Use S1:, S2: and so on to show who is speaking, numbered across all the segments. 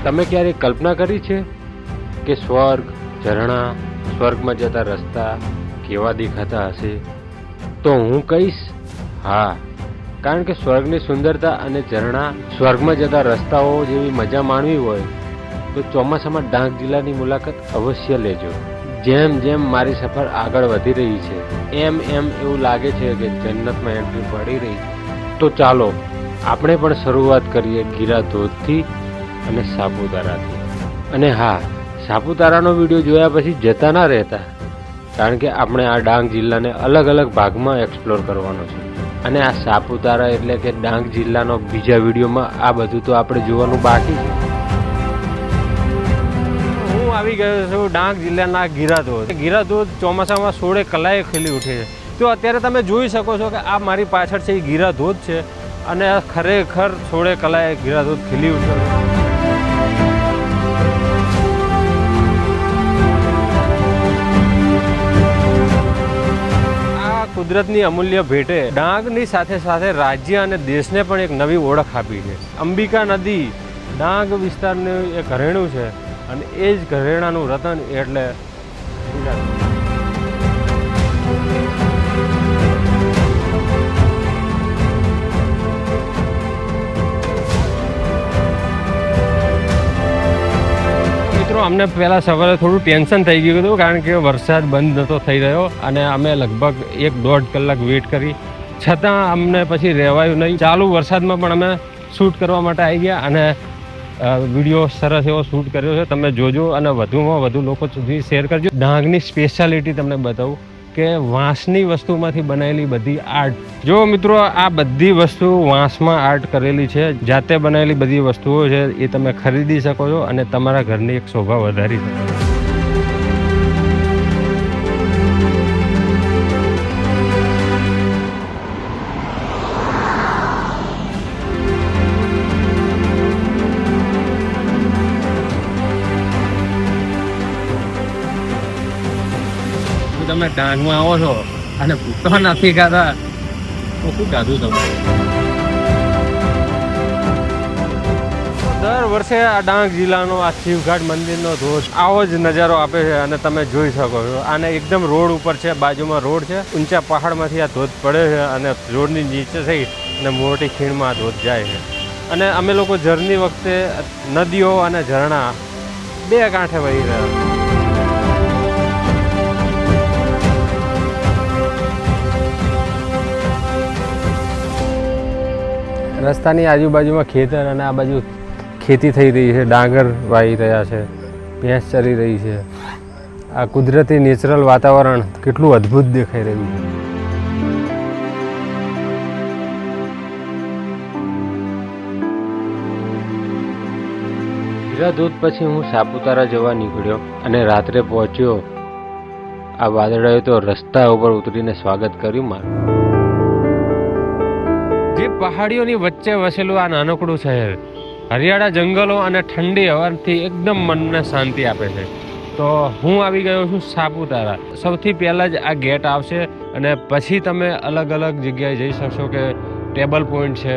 S1: તમે ક્યારેય કલ્પના કરી છે કે સ્વર્ગ, ઝરણા, સ્વર્ગમાં જતા રસ્તા કેવા દેખાતા હશે? તો હું કહીશ હા, કારણ કે સ્વર્ગની સુંદરતા અને ઝરણા, સ્વર્ગમાં જતા રસ્તાઓ જેવી મજા માણવી હોય તો ચોમાસામાં ડાંગ જિલ્લાની મુલાકાત અવશ્ય લેજો. જેમ જેમ મારી સફર આગળ વધી રહી છે એમ એમ એવું લાગે છે કે જન્નતમાં એન્ટ્રી પડી રહી છે. તો ચાલો આપણે પણ શરૂઆત કરીએ ગીરા ધોધથી અને સાપુતારાથી. અને હા, સાપુતારાનો વિડીયો જોયા પછી જતા ના રહેતા, કારણ કે આપણે આ ડાંગ જિલ્લાને અલગ અલગ ભાગમાં એક્સપ્લોર કરવાનો છે. અને આ સાપુતારા એટલે કે ડાંગ જિલ્લાનો બીજા વિડીયોમાં આ બધું તો આપણે જોવાનું બાકી છે. હું આવી ગયો છું ડાંગ જિલ્લાના ગીરા ધોધ. ગીરા ધોધ ચોમાસામાં 16 કલાએ ખીલી ઉઠે છે. તો અત્યારે તમે જોઈ શકો છો કે આ મારી પાછળ છે એ ગીરા ધોધ છે અને આ ખરેખર 16 કલાએ ગીરા ધોધ ખીલી ઉઠ્યો છે. કુદરતની અમૂલ્ય ભેટે ડાંગની સાથે સાથે રાજ્ય અને દેશને પણ એક નવી ઓળખ આપી છે. અંબિકા નદી ડાંગ વિસ્તારનું એક ઘરેણું છે અને એ જ ઘરેણાનું રતન એટલે મિત્રો. અમને પહેલાં સવારે થોડું ટેન્શન થઈ ગયું હતું, કારણ કે વરસાદ બંધ નહોતો થઈ રહ્યો અને અમે લગભગ 1-1.5 કલાક વેઇટ કરી, છતાં અમને પછી રહેવાયું નહીં. ચાલુ વરસાદમાં પણ અમે શૂટ કરવા માટે આવી ગયા અને વિડીયો સરસ એવો શૂટ કર્યો છે. તમે જોજો અને વધુમાં વધુ લોકો સુધી શેર કરજો. ડાંગની સ્પેશિયાલિટી તમને બતાવું કે વાંસની વસ્તુમાંથી બનાવેલી બધી આર્ટ. જો મિત્રો, આ બધી વસ્તુ વાંસમાં આર્ટ કરેલી છે. જાતે બનાવેલી બધી વસ્તુઓ છે, એ તમે ખરીદી શકો છો અને તમારા ઘરની એક શોભા વધારી શકો છો. તમે ડાંગમાં આવો છો અને ભૂખા નથી ખાતા તો શું ખાધું તમે? દર વર્ષે આ ડાંગ જિલ્લાનો આ શિવઘાટ મંદિરનો ધોધ આવો જ નજારો આપે છે અને તમે જોઈ શકો છો. આને એકદમ રોડ ઉપર છે, બાજુમાં રોડ છે, ઊંચા પહાડમાંથી આ ધોધ પડે છે અને રોડની નીચે થઈ અને મોટી ખીણમાં આ ધોધ જાય છે. અને અમે લોકો જર્ની વખતે નદીઓ અને ઝરણા બે કાંઠે વહી રહ્યા છે. રસ્તાની આજુબાજુમાં ખેતર અને આ બાજુ ખેતી થઈ રહી છે, ડાંગર વાવી રહ્યા છે, ભેંસ ચરી રહી છે. આ કુદરતી નેચરલ વાતાવરણ કેટલું અદ્ભુત દેખાઈ રહ્યું છે. ગીરા ધોધ પછી હું સાપુતારા જવા નીકળ્યો અને રાત્રે પહોંચ્યો. આ વાદળાએ તો રસ્તા ઉપર ઉતરીને સ્વાગત કર્યું મારું. જે પહાડીઓની વચ્ચે વસેલું આ નાનકડું શહેર હરિયાળા જંગલો અને ઠંડી હવાથી એકદમ મનને શાંતિ આપે છે. તો હું આવી ગયો છું સાપુતારા. સૌથી પહેલાં જ આ ગેટ આવશે અને પછી તમે અલગ અલગ જગ્યાએ જઈ શકશો કે ટેબલ પોઈન્ટ છે,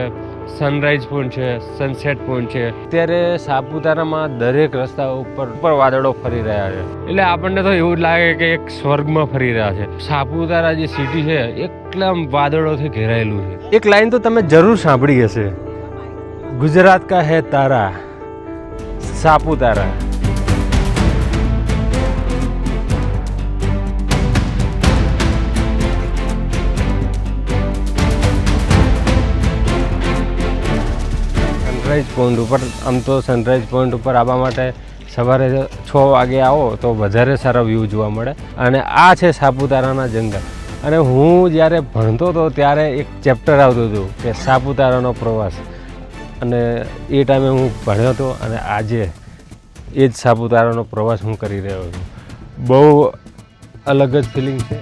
S1: સનરાઈઝ પોઈન્ટ છે, સનસેટ પોઈન્ટ છે. અત્યારે સાપુતારામાં દરેક રસ્તા ઉપર વાદળો ફરી રહ્યા છે, એટલે આપણને તો એવું જ લાગે કે એક સ્વર્ગમાં ફરી રહ્યા છે. સાપુતારા જે સિટી છે એકદમ વાદળોથી ઘેરાયેલું છે. એક લાઈન તો તમે જરૂર સાંભળી હશે, ગુજરાત કા હે તારા સાપુતારા. સનરાઈઝ પોઈન્ટ ઉપર, આમ તો સનરાઈઝ પોઈન્ટ ઉપર આવવા માટે સવારે 6 વાગે આવો તો વધારે સારા વ્યૂ જોવા મળે. અને આ છે સાપુતારાના જંગલ. અને હું જ્યારે ભણતો હતો ત્યારે એક ચેપ્ટર આવતું હતું કે સાપુતારાનો પ્રવાસ, અને એ ટાઈમે હું ભણ્યો હતો અને આજે એ જ સાપુતારાનો પ્રવાસ હું કરી રહ્યો છું. બહુ અલગ જ ફિલિંગ છે.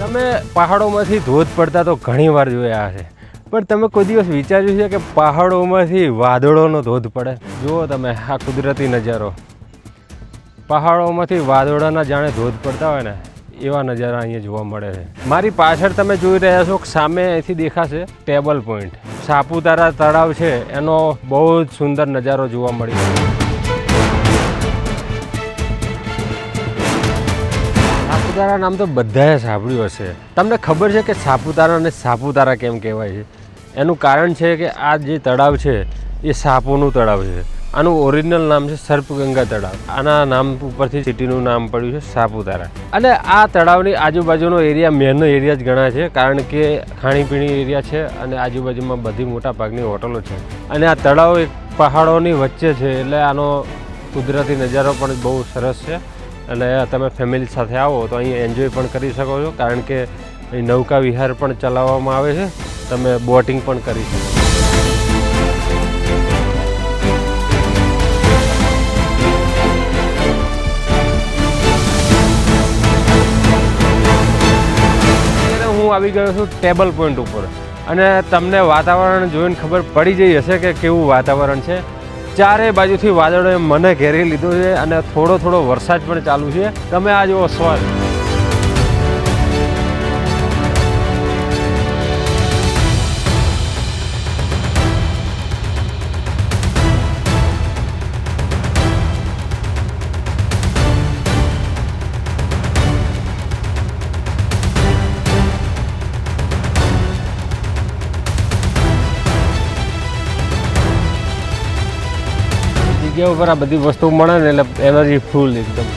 S1: તમે પહાડોમાંથી ધોધ પડતા તો ઘણી વાર જોયા હશે, પણ તમે કોઈ દિવસ વિચાર્યું છે કે પહાડોમાંથી વાદળોનો ધોધ પડે? જુઓ તમે આ કુદરતી નજારો, પહાડોમાંથી વાદળોના જાણે ધોધ પડતા હોય ને એવા નજારા અહીંયા જોવા મળે છે. મારી પાછળ તમે જોઈ રહ્યા છો સામે અહીંથી દેખાશે ટેબલ પોઈન્ટ. સાપુતારા તળાવ છે એનો બહુ જ સુંદર નજારો જોવા મળી રહ્યો છે. સાપુતારા નામ તો બધાએ સાંભળ્યું હશે. તમને ખબર છે કે સાપુતારાને સાપુતારા કેમ કહેવાય છે? એનું કારણ છે કે આ જે તળાવ છે એ સાપોનું તળાવ છે. આનું ઓરિજિનલ નામ છે સર્પગંગા તળાવ. આના નામ ઉપરથી સિટીનું નામ પડ્યું છે સાપુતારા. અને આ તળાવની આજુબાજુનો એરિયા મેનો એરિયા જ ગણાય છે, કારણ કે ખાણીપીણી એરિયા છે અને આજુબાજુમાં બધી મોટા ભાગની હોટલો છે. અને આ તળાવ એક પહાડોની વચ્ચે છે, એટલે આનો કુદરતી નજારો પણ બહુ સરસ છે. અને તમે ફેમિલી સાથે આવો તો અહીં એન્જોય પણ કરી શકો છો, કારણ કે અહીં નૌકા વિહાર પણ ચલાવવામાં આવે છે. તમે બોટિંગ પણ કરી શકો. હું આવી ગયો છું ટેબલ પોઈન્ટ ઉપર અને તમને વાતાવરણ જોઈને ખબર પડી જઈ હશે કે કેવું વાતાવરણ છે. ચારે બાજુથી વાદળોએ મને ઘેરી લીધું છે અને થોડો વરસાદ પણ ચાલુ છે. તમે આ જુઓ સ્વર્ગ. જગ્યા ઉપર આ બધી વસ્તુ મળે ને એટલે એનર્જી ફૂલ એકદમ.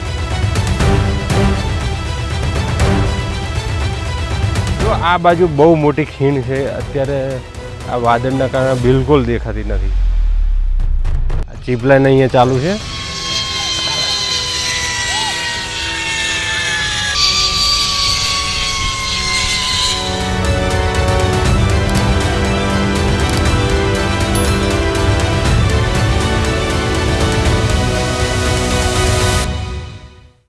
S1: જો આ બાજુ બહુ મોટી ખીણ છે, અત્યારે આ વાદળના કારણે બિલકુલ દેખાતી નથી. ચીપ લાઈન અહીંયા ચાલુ છે.